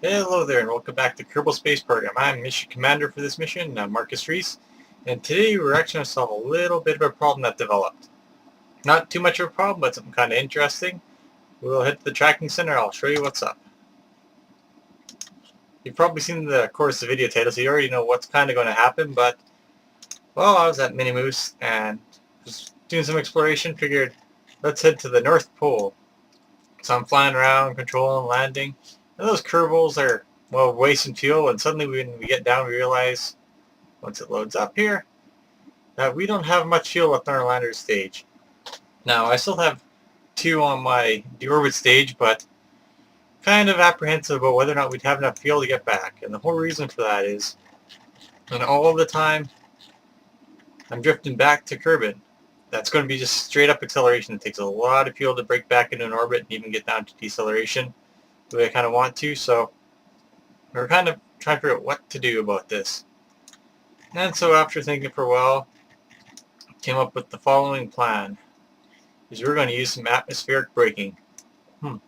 Hello there and welcome back to Kerbal Space Program. I'm Mission Commander for this mission, Marcus Reese, and today we're actually going to solve a little bit of a problem that developed. Not too much of a problem, but something kind of interesting. We'll head to the tracking center. I'll show you what's up. You've probably seen the course of the video title, so you already know what's kind of going to happen, but, well, I was at Mini Moose and just doing some exploration, figured let's head to the North Pole. So I'm flying around, controlling, landing, and those Kerbals are, well, wasting fuel, and suddenly when we get down we realize, once it loads up here, that we don't have much fuel left on our lander stage. Now, I still have 2 on my deorbit stage, but kind of apprehensive about whether or not we'd have enough fuel to get back. And the whole reason for that is, and all the time I'm drifting back to Kerbal, that's going to be just straight up acceleration. It takes a lot of fuel to break back into an orbit and even get down to deceleration the way I kind of want to, so we're kind of trying to figure out what to do about this. And so after thinking for a while, came up with the following plan. Is we're going to use some atmospheric braking. I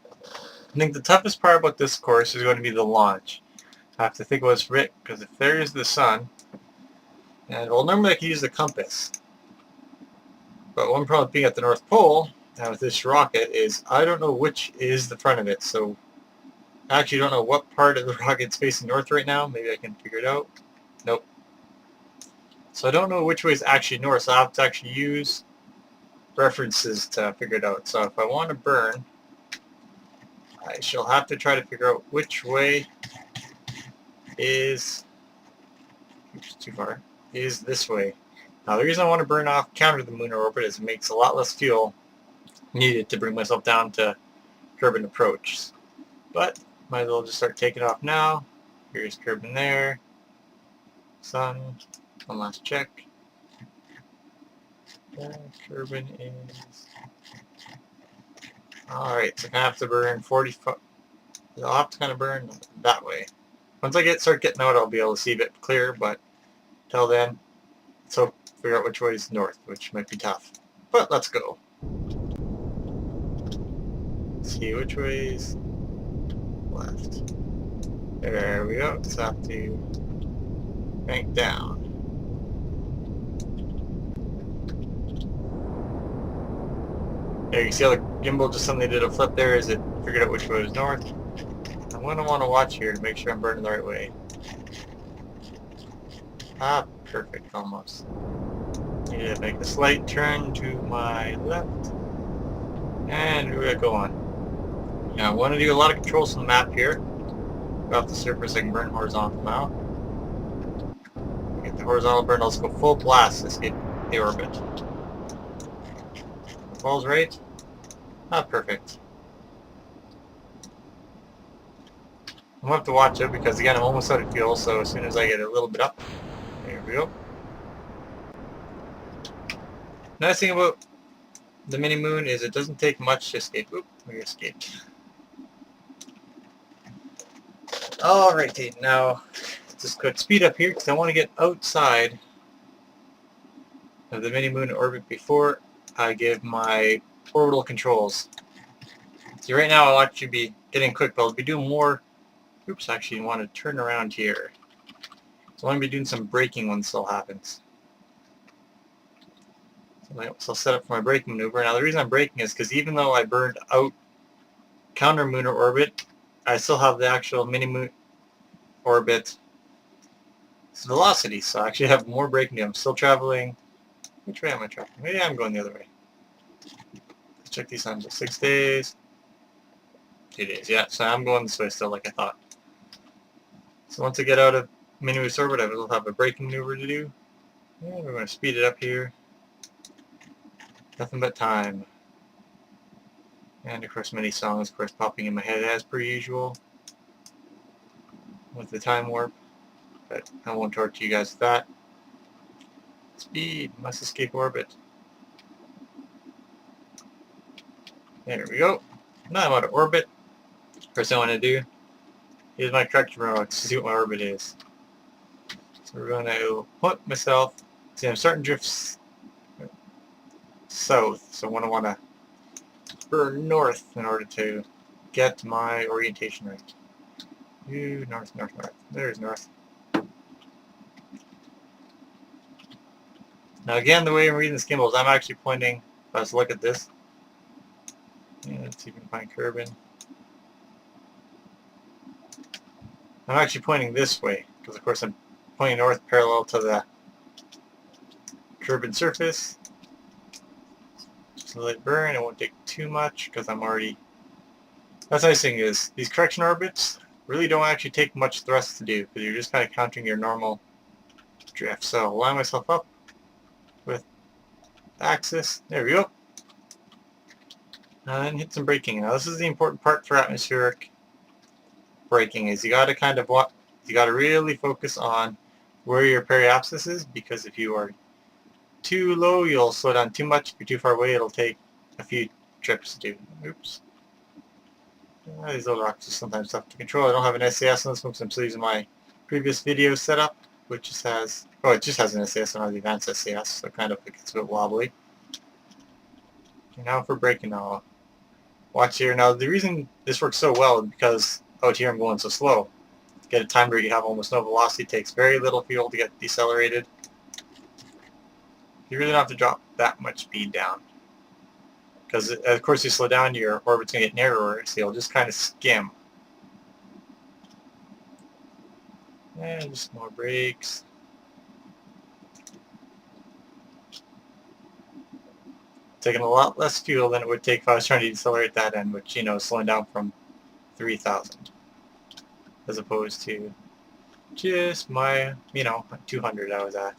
think the toughest part about this course is going to be the launch. I have to think what's right, because if there's the sun, and well, normally I can use the compass, but one problem with being at the North Pole, and with this rocket, is I don't know which is the front of it, so I actually don't know what part of the rocket's facing north right now. Maybe I can figure it out. Nope. So I don't know which way is actually north, so I have to actually use references to figure it out. So if I want to burn, I shall have to try to figure out which way is, oops, too far, is this way. Now the reason I want to burn off counter the lunar orbit is it makes a lot less fuel needed to bring myself down to Kerbal approach. But might as well just start taking off now. Here's Kerbal there. Sun. One last check. Kerbal is... Alright, so I have to burn 40... I'll have to kind of burn that way. Once I start getting out, I'll be able to see a bit clearer, but till then, so figure out which way is north, which might be tough. But let's go. Let's see which way is left. There we go. Just have to bank down. There you see how the gimbal just suddenly did a flip there as it figured out which way was north. I'm going to want to watch here to make sure I'm burning the right way. Ah, perfect, almost. Need to make a slight turn to my left. And we're going to go on. Now I want to do a lot of controls on the map here. Go off the surface, I can burn horizontal now. Get the horizontal burn, let's go full blast, escape the orbit. Ball's right. Ah, perfect. I'm going to have to watch it because, again, I'm almost out of fuel, so as soon as I get a little bit up, there we go. Nice thing about the mini moon is it doesn't take much to escape. Oop, we escaped. Alrighty, now just quick speed up here because I want to get outside of the mini moon orbit before I give my orbital controls. See, right now I'll actually be getting quick, but I'll be doing more. Oops, actually I want to turn around here. So I'm going to be doing some braking when this all happens. So I'll set up for my braking maneuver. Now the reason I'm braking is because even though I burned out counter lunar orbit, I still have the actual mini moon orbit velocity, so I actually have more braking. I'm still traveling. Which way am I traveling? Maybe I'm going the other way. Let's check these times. 6 days. 2 days. Yeah, so I'm going this way still like I thought. So once I get out of mini moon orbit, I will have a braking maneuver to do. And we're going to speed it up here. Nothing but time. And of course many songs of course popping in my head as per usual with the time warp, but I won't torture you guys with that. Speed, must escape orbit. There we go. Now I'm out of orbit. First thing I want to do is my correction row to see what my orbit is. So we're going to put myself, see I'm starting to drift south, so I want to burn north in order to get my orientation right. North, north, north. There's north. Now again, the way I'm reading the gimbals, I'm actually pointing, let's look at this. Yeah, let's see if we can find Kerbal. I'm actually pointing this way, because of course I'm pointing north parallel to the Kerbal surface. Just let it burn, it won't take too much, because I'm already... That's the nice thing is, these correction orbits really don't actually take much thrust to do, because you're just kind of counting your normal drift. So I'll line myself up with the axis. There we go. And then hit some braking. Now this is the important part for atmospheric braking, is you got to kind of you got to really focus on where your periapsis is, because if you are too low, you'll slow down too much. If you're too far away, it'll take a few trips to do. Oops. These little rocks are sometimes tough to control. I don't have an SAS on this one because I'm still using my previous video setup, which just has, oh, it just has an SAS and not the advanced SAS, so kind of it gets a bit wobbly. Okay, now for braking now. Watch here. Now the reason this works so well is because out here I'm going so slow. To get a time where you have almost no velocity, it takes very little fuel to get decelerated. You really don't have to drop that much speed down. Because of course you slow down, your orbit's going to get narrower, so you'll just kind of skim. And just more brakes. Taking a lot less fuel than it would take if I was trying to decelerate that end, which, you know, slowing down from 3,000 as opposed to just my, you know, 200 I was at.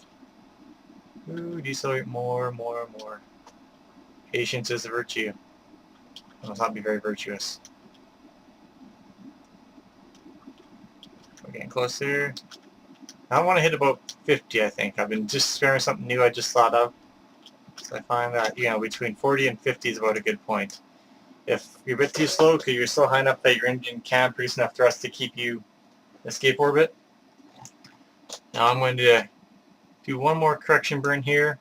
Ooh, decelerate more, more, more. Patience is a virtue. It must not be very virtuous. We're getting closer. I want to hit about 50, I think. I've been just sparing something new I just thought of. So I find that, you know, between 40 and 50 is about a good point. If you're a bit too slow because you're still high enough that your engine can produce enough thrust to keep you in escape orbit. Now I'm going to do one more correction burn here,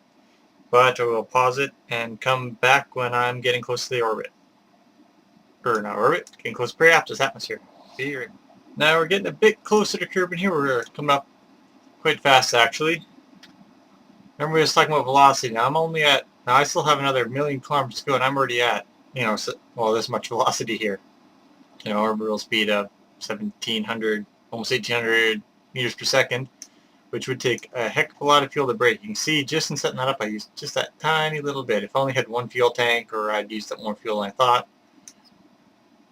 but I will pause it and come back when I'm getting close to the orbit. Or not orbit, getting close to periapsis atmosphere. See right. Now we're getting a bit closer to Kerbal here. We're coming up quite fast actually. Remember we were talking about velocity. Now I'm only at, now I still have another 1,000,000 kilometers to go and I'm already at, you know, well, this much velocity here. You know, orbital speed of 1,700, almost 1,800 meters per second, which would take a heck of a lot of fuel to brake. You can see just in setting that up, I used just that tiny little bit. If I only had one fuel tank, or I'd used up more fuel than I thought,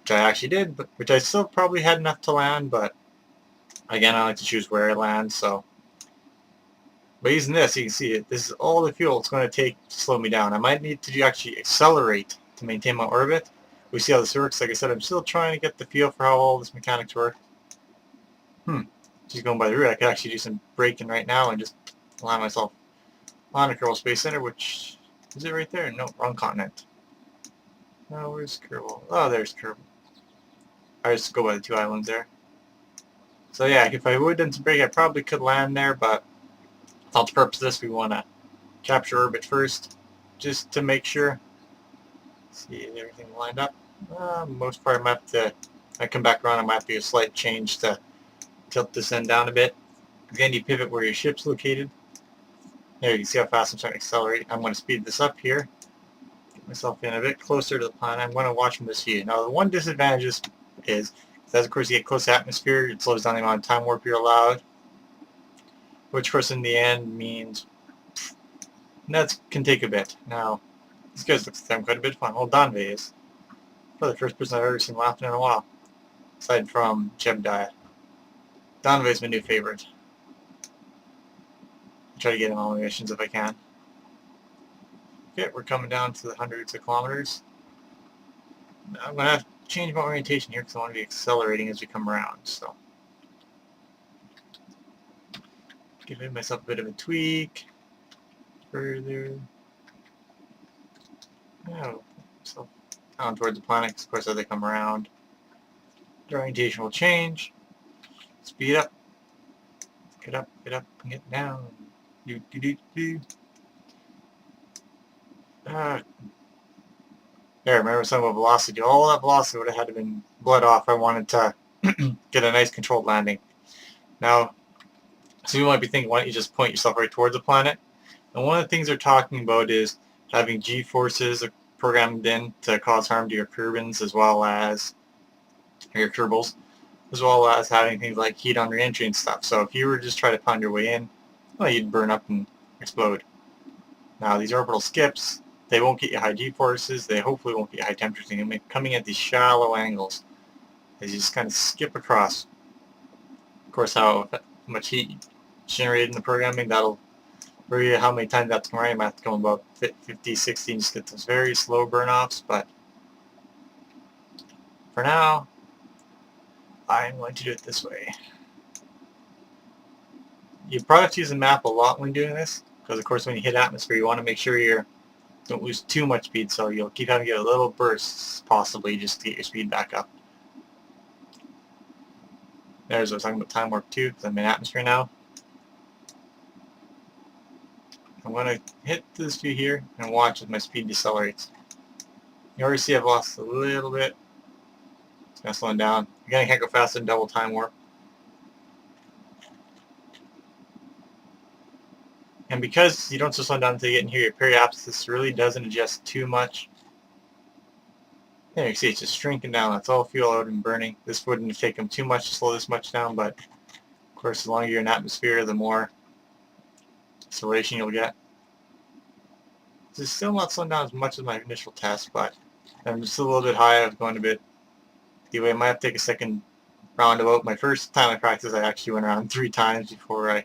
which I actually did, but which I still probably had enough to land, but again, I like to choose where I land, so. But using this, you can see it. This is all the fuel it's going to take to slow me down. I might need to actually accelerate to maintain my orbit. We see how this works. Like I said, I'm still trying to get the feel for how all this mechanics work. Just going by the route, I could actually do some braking right now and just allow myself on a Kerbal Space Center, which, is it right there? No, wrong continent. No, where's Kerbal? Oh, there's Kerbal. I just go by the two islands there. So yeah, if I would have done some braking, I probably could land there, but for the purpose of this, we want to capture orbit first, just to make sure. See everything lined up. Most part, I might have to, I come back around, I might have to do a slight change to tilt this end down a bit. Again, you pivot where your ship's located. There, you can see how fast I'm starting to accelerate. I'm going to speed this up here. Get myself in a bit closer to the planet. I'm going to watch from this view. Now, the one disadvantage is, as of course you get close to atmosphere, it slows down the amount of time warp you're allowed. Which, of course, in the end means that can take a bit. Now, these guys look like quite a bit of fun. Well, Donve is. Probably the first person I've ever seen laughing in a while. Aside from Jebediah. Donve is my new favorite. I try to get him on my missions if I can. Okay, we're coming down to the hundreds of kilometers. Now, I'm going to have to change my orientation here because I want to be accelerating as we come around. So, giving myself a bit of a tweak. Further. Oh, so down towards the planet, 'cause of course as they come around, the orientation will change. Speed up. Get up, and get down. Do, do, do, do. There, remember some of the velocity. All that velocity would have had to been bled off. I wanted to get a nice controlled landing. Now, so you might be thinking, why don't you just point yourself right towards the planet? And one of the things they're talking about is having G-forces programmed in to cause harm to your Kerbins as well as your Kerbals, as well as having things like heat on re-entry and stuff. So if you were to just try to pound your way in, well, you'd burn up and explode. Now these orbital skips, they won't get you high G-forces, they hopefully won't get you high temperatures. They're coming at these shallow angles as you just kind of skip across. Of course, how much heat generated in the programming, that'll vary you how many times that's going to run. You might have to come about 50, 60 and just get those very slow burn-offs, but for now, I'm going to do it this way. You probably have to use the map a lot when doing this, because of course when you hit atmosphere you want to make sure you don't lose too much speed, so you'll keep having to get a little bursts possibly just to get your speed back up. There's what I was talking about time warp 2, because I'm in atmosphere now. I'm going to hit this view here and watch as my speed decelerates. You already see I've lost a little bit. It's going to slow down. Again, I can't go faster than double time warp. And because you don't just slow down until you get in here, your periapsis really doesn't adjust too much. Yeah, you can see it's just shrinking down. That's all fuel out and burning. This wouldn't have taken too much to slow this much down, but of course, the longer you're in atmosphere, the more acceleration you'll get. This is still not slowing down as much as my initial test, but I'm just a little bit high. I've gone a bit. Anyway, I might have to take a second roundabout. My first time I practiced, I actually went around 3 times before I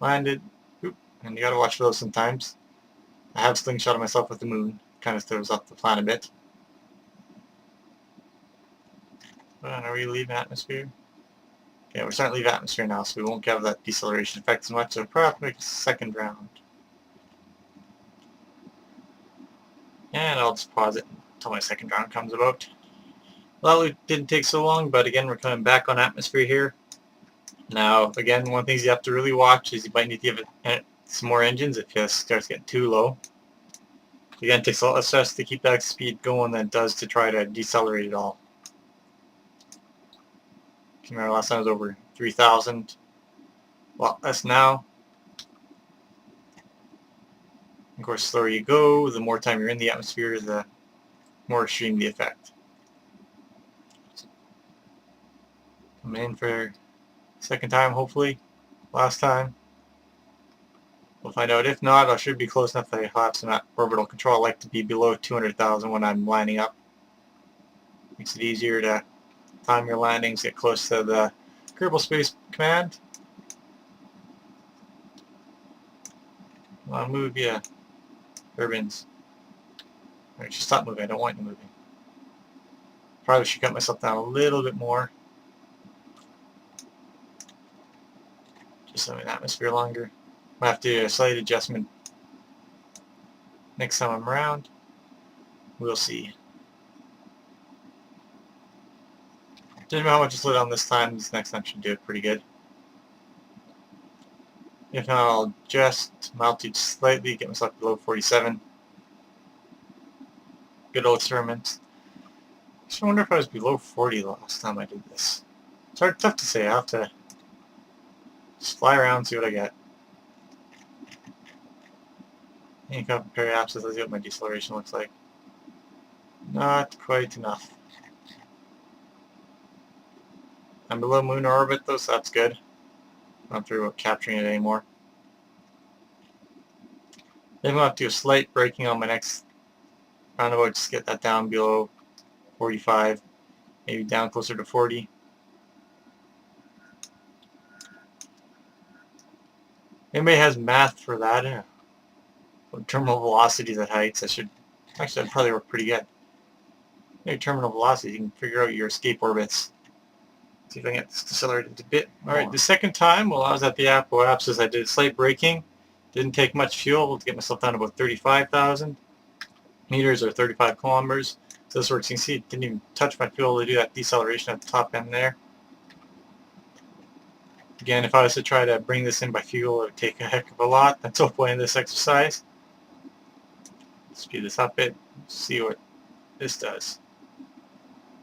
landed. Oop, and you gotta watch for those sometimes. I have slingshotted myself with the moon. Kind of throws off the plan a bit. Are we leaving atmosphere? Yeah, we're starting to leave atmosphere now, so we won't have that deceleration effect as much, so perhaps make a second round. And I'll just pause it until my second round comes about. Well, it didn't take so long, but again, we're coming back on atmosphere here. Now, again, one of the things you have to really watch is you might need to give it some more engines if it starts getting too low. Again, it takes a lot less stress to keep that speed going than it does to try to decelerate it all. Remember last time I was over 3,000. Well, that's now. Of course, the slower you go, the more time you're in the atmosphere, the more extreme the effect. I'm in for second time, hopefully. Last time. We'll find out. If not, I should be close enough that I'll have some orbital control. I like to be below 200,000 when I'm lining up. Makes it easier to time your landings, get close to the Kerbal Space Command. I'll move you, Kerbins. Alright, just stop moving. I don't want you moving. Probably should cut myself down a little bit more. Just so I'm in atmosphere longer. Might have to do a slight adjustment next time I'm around. We'll see. Didn't know how much to slow down this time. This next time should do it pretty good. If not, I'll adjust my altitude slightly, get myself below 47. Good old experiment. I wonder if I was below 40 the last time I did this. It's tough to say. I have to just fly around and see what I get. And compare apps, let's see what my deceleration looks like. Not quite enough. I'm below moon orbit though, so that's good. I'm not worried about capturing it anymore. Maybe I'll have to do a slight braking on my next roundabout, just get that down below 45, maybe down closer to 40. Anybody has math for that? Terminal velocities at heights, that'd probably work pretty good. Maybe terminal velocity, you can figure out your escape orbits. See if I can get this decelerated a bit. Alright, the second time, while I was at the apoapsis, I did slight braking. Didn't take much fuel to get myself down to about 35,000 meters or 35 kilometers. So this works. You can see it didn't even touch my fuel to do that deceleration at the top end there. Again, if I was to try to bring this in by fuel, it would take a heck of a lot. That's the whole point of this exercise. Speed this up a bit, see what this does.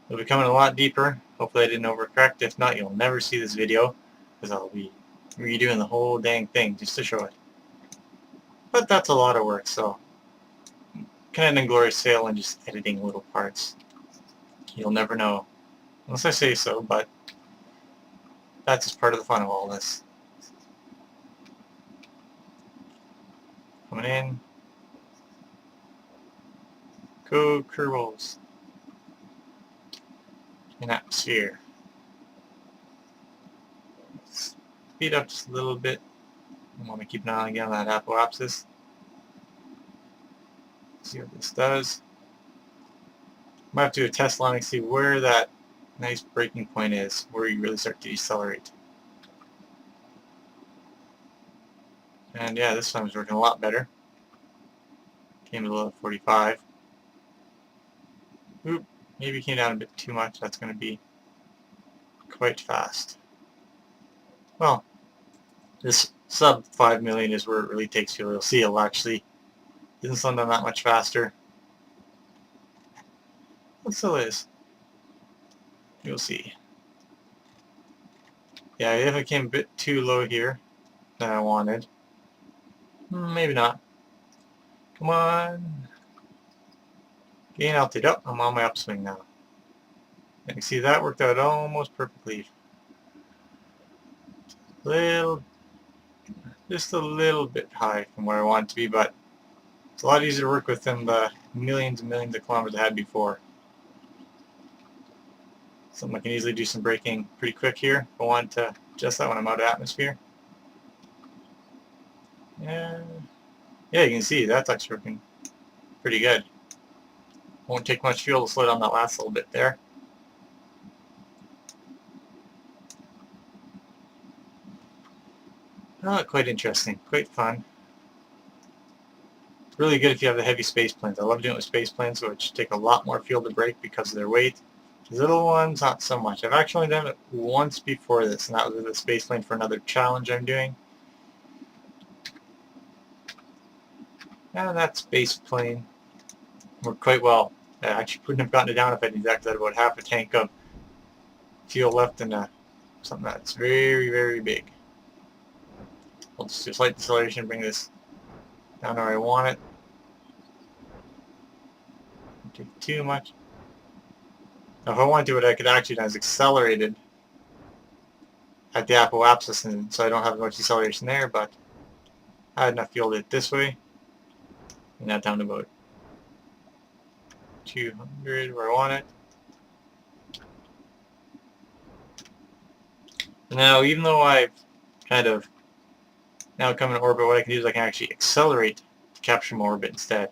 It'll be coming a lot deeper. Hopefully I didn't overcorrect. If not, you'll never see this video, because I'll be redoing the whole dang thing just to show it. But that's a lot of work, so kind of inglorious sale and just editing little parts. You'll never know, unless I say so, but that's just part of the fun of all this. Coming in. Go Kerbals. In atmosphere. Speed up just a little bit. I want to keep an eye again on that apoapsis. See what this does. Might have to do a test landing, see where that nice breaking point is, where you really start to decelerate. And yeah, this time it's working a lot better. Came below 45. Oop, maybe came down a bit too much. That's going to be quite fast. Well, this sub 5 million is where it really takes fuel. You'll see it'll actually didn't slow down that much faster. It still is. You'll see. Yeah, if it came a bit too low here than I wanted. Maybe not. Come on. Gain altitude. Oh, I'm on my upswing now. And you see that worked out almost perfectly. Just a little bit high from where I want it to be, but it's a lot easier to work with than the millions and millions of kilometers I had before. Something I can easily do some braking pretty quick here if I want to adjust that when I'm out of atmosphere. Yeah, you can see that's actually working pretty good. Won't take much fuel to slow down that last little bit there. Oh, quite interesting, quite fun. Really good if you have the heavy space planes. I love doing it with space planes, which take a lot more fuel to brake because of their weight. These little ones, not so much. I've actually done it once before this, and that was with a space plane for another challenge I'm doing. And that space plane worked quite well. I actually couldn't have gotten it down if I did that, because I had about half a tank of fuel left in something that's very, very big. I'll just do a slight deceleration to bring this down where I want it. Don't take too much. Now, if I want to do it, I could actually do is accelerated at the apoapsis, and so I don't have much deceleration there, but I had enough fuel to it this way. And that down to about 200 where I want it. Now, even though I've kind of now come in orbit, what I can do is I can actually accelerate to capture more orbit instead.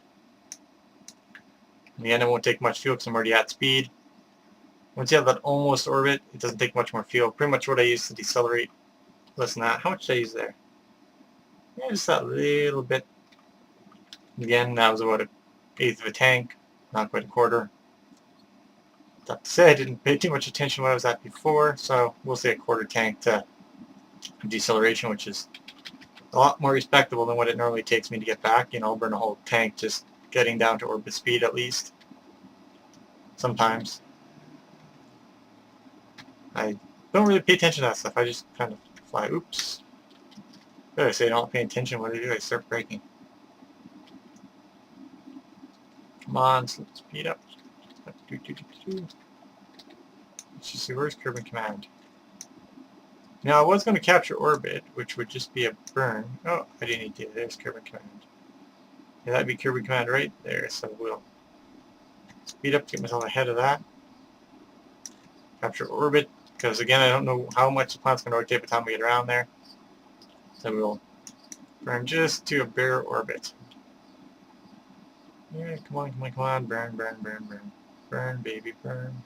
In the end, it won't take much fuel because I'm already at speed. Once you have that almost orbit, it doesn't take much more fuel. Pretty much what I use to decelerate. Less than that. How much did I use there? Yeah, just that little bit. Again, that was about 1/8 of a tank, not quite a quarter. That said, I didn't pay too much attention to what I was at before, so we'll say a quarter tank to deceleration, which is a lot more respectable than what it normally takes me to get back. You know, I'll burn a whole tank just getting down to orbit speed at least. Sometimes. I don't really pay attention to that stuff. I just kind of fly. Oops. What did I say? I don't pay attention. What do? I start braking. Come on, so let's speed up. Let's just see, where's Kerbal Command? Now, I was going to capture orbit, which would just be a burn. Oh, I didn't need to. There's Kerbal Command. Yeah, that'd be Kerbal Command right there, so we'll speed up to get myself ahead of that. Capture orbit, because again, I don't know how much the planet's going to rotate by the time we get around there. So we'll burn just to a bare orbit. Yeah, come on, come on, come on. Burn, burn, burn, burn. Burn, baby, burn.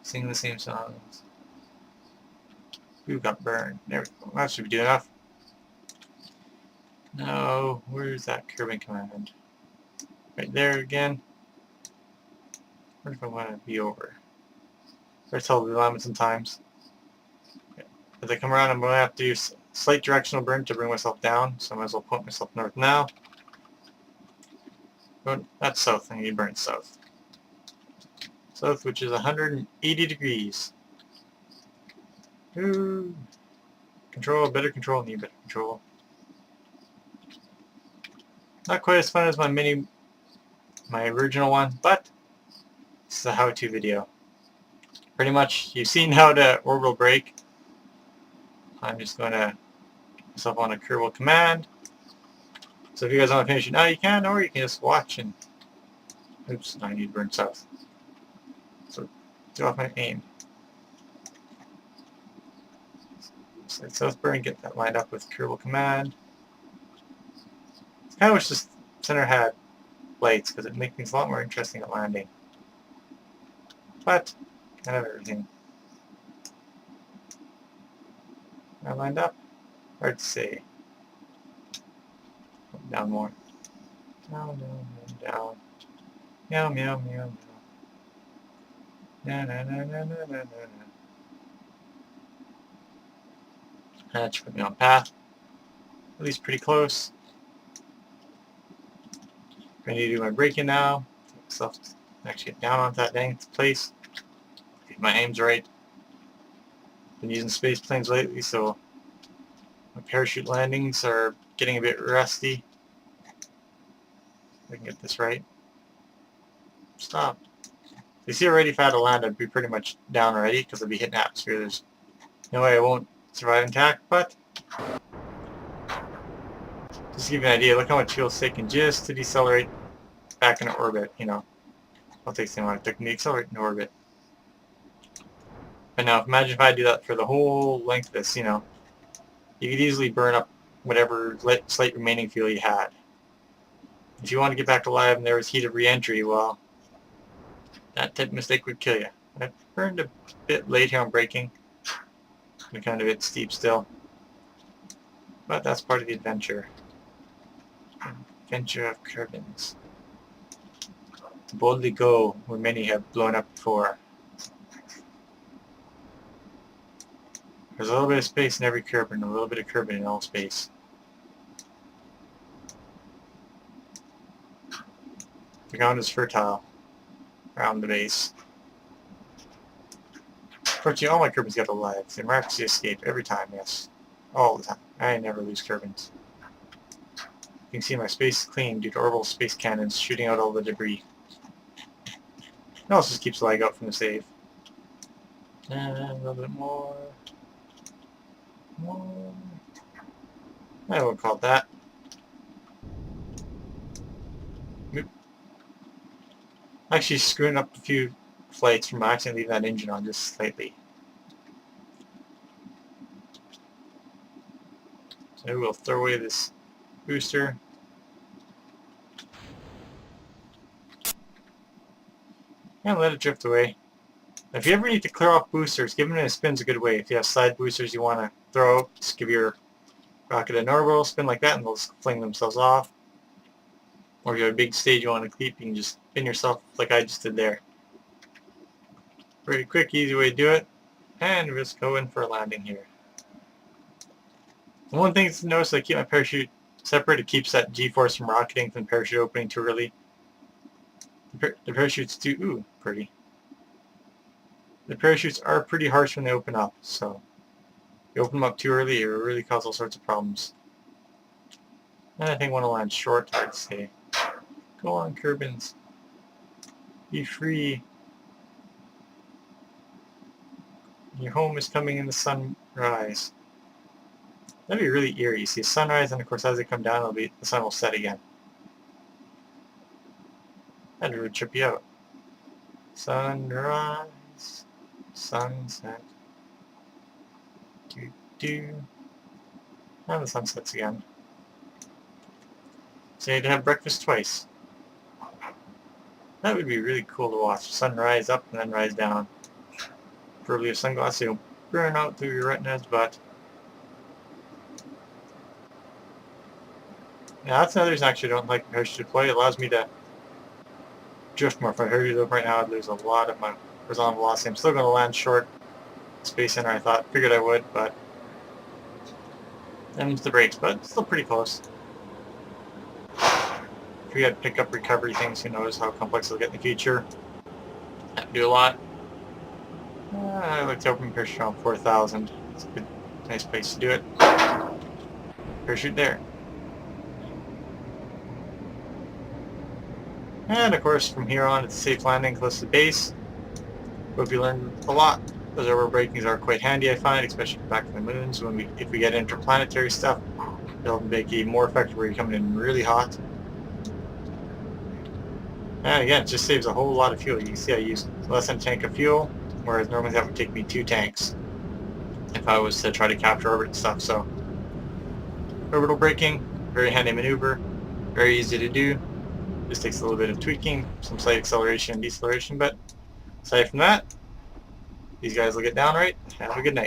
Sing the same songs. We've got burn. There we go. That should be enough. No, where's that Kerbal Command? Right there again. Where do I want to be over? There's tell the alignment sometimes. As I come around, I'm going to have to use slight directional burn to bring myself down, so I might as well point myself north now. But that's south, I need to burn south. south, which is 180 degrees. Ooh. Control, better control, need better control. Not quite as fun as my original one, but this is a how-to video. Pretty much, you've seen how to orbital brake. I'm just going to put myself on a Kerbal command. So if you guys want to finish it now, you can, or you can just watch and... Oops, I need to burn south. So, do off my aim. Select south burn, get that lined up with Kerbal command. I kind of wish this center had lights, because it'd make things a lot more interesting at landing. But, kind of everything. Am I lined up? Hard to say. Down more. Down, down, down, down. Meow, meow, meow, meow. Na, na, na, na, na, na, na. That should put me on path. At least pretty close. Ready to do my braking now. Get myself actually get down onto that dang place. Get my aims right. Been using space planes lately, so my parachute landings are getting a bit rusty. If I can get this right. Stop. You see already if I had to land, I'd be pretty much down already because I'd be hitting atmosphere. There's no way I won't survive intact, but just to give you an idea, look how much fuel's taken just to decelerate back into orbit, you know. I'll take the amount it took me to accelerate into orbit. But now imagine if I do that for the whole length of this, you know. You could easily burn up whatever slight remaining fuel you had. If you want to get back alive and there was heat of re-entry, well, that type of mistake would kill you. I burned a bit late here on braking. I'm kind of a bit steep still. But that's part of the adventure. Adventure of Kerbals. Boldly go where many have blown up before. There's a little bit of space in every Kerbal and a little bit of Kerbal in all space. The ground is fertile around the base. Fortunately, all my Kerbals get alive. They miraculously escape every time, yes. All the time. I never lose Kerbals. You can see my space is clean due to orbital space cannons shooting out all the debris. It also just keeps lag out from the save. And a little bit more. More. I won't call it that. Actually screwing up a few flights from accidentally leaving that engine on just slightly. So we'll throw away this booster. And let it drift away. If you ever need to clear off boosters, giving it a spin's a good way. If you have side boosters you want to throw out, just give your rocket an orbital spin like that and they'll just fling themselves off. Or if you have a big stage you want to keep, you can just spin yourself like I just did there. Pretty quick, easy way to do it. And we'll just go in for a landing here. And one thing to notice, I keep my parachute separate. It keeps that G-force from rocketing from the parachute opening too early. The parachutes do, ooh, pretty. The parachutes are pretty harsh when they open up, so if you open them up too early, it will really cause all sorts of problems. And I think I want to land short, hard to say. Go on, Kerbals. Be free. Your home is coming in the sunrise. That'd be really eerie. You see a sunrise, and of course, as they come down, the sun will set again. That'd really trip you out. Sunrise, sunset. Do. And the sun sets again. So you had to have breakfast twice. That would be really cool to watch. Sunrise up and then rise down. Preferably with sunglasses so you don't burn out through your retinas, but yeah, that's another reason I actually don't like parachute deploy. It allows me to drift more. If I parachute up right now, I'd lose a lot of my horizontal velocity. I'm still going to land short Space Center, figured I would, but then it's the brakes, but still pretty close. If you had to pick up recovery things, who knows how complex it'll get in the future. do a lot. I like to open parachute around 4,000. It's a good, nice place to do it. Parachute there. And of course, from here on, it's a safe landing close to the base. Hope you learned a lot. Those over breakings are quite handy, I find, especially back to the moons. If we get interplanetary stuff, they'll make it more effective where you're coming in really hot. And again, it just saves a whole lot of fuel. You can see I use less than a tank of fuel, whereas normally that would take me 2 tanks if I was to try to capture orbit and stuff. So, orbital braking, very handy maneuver, very easy to do. Just takes a little bit of tweaking, some slight acceleration and deceleration, but aside from that, these guys will get down right. Have a good night.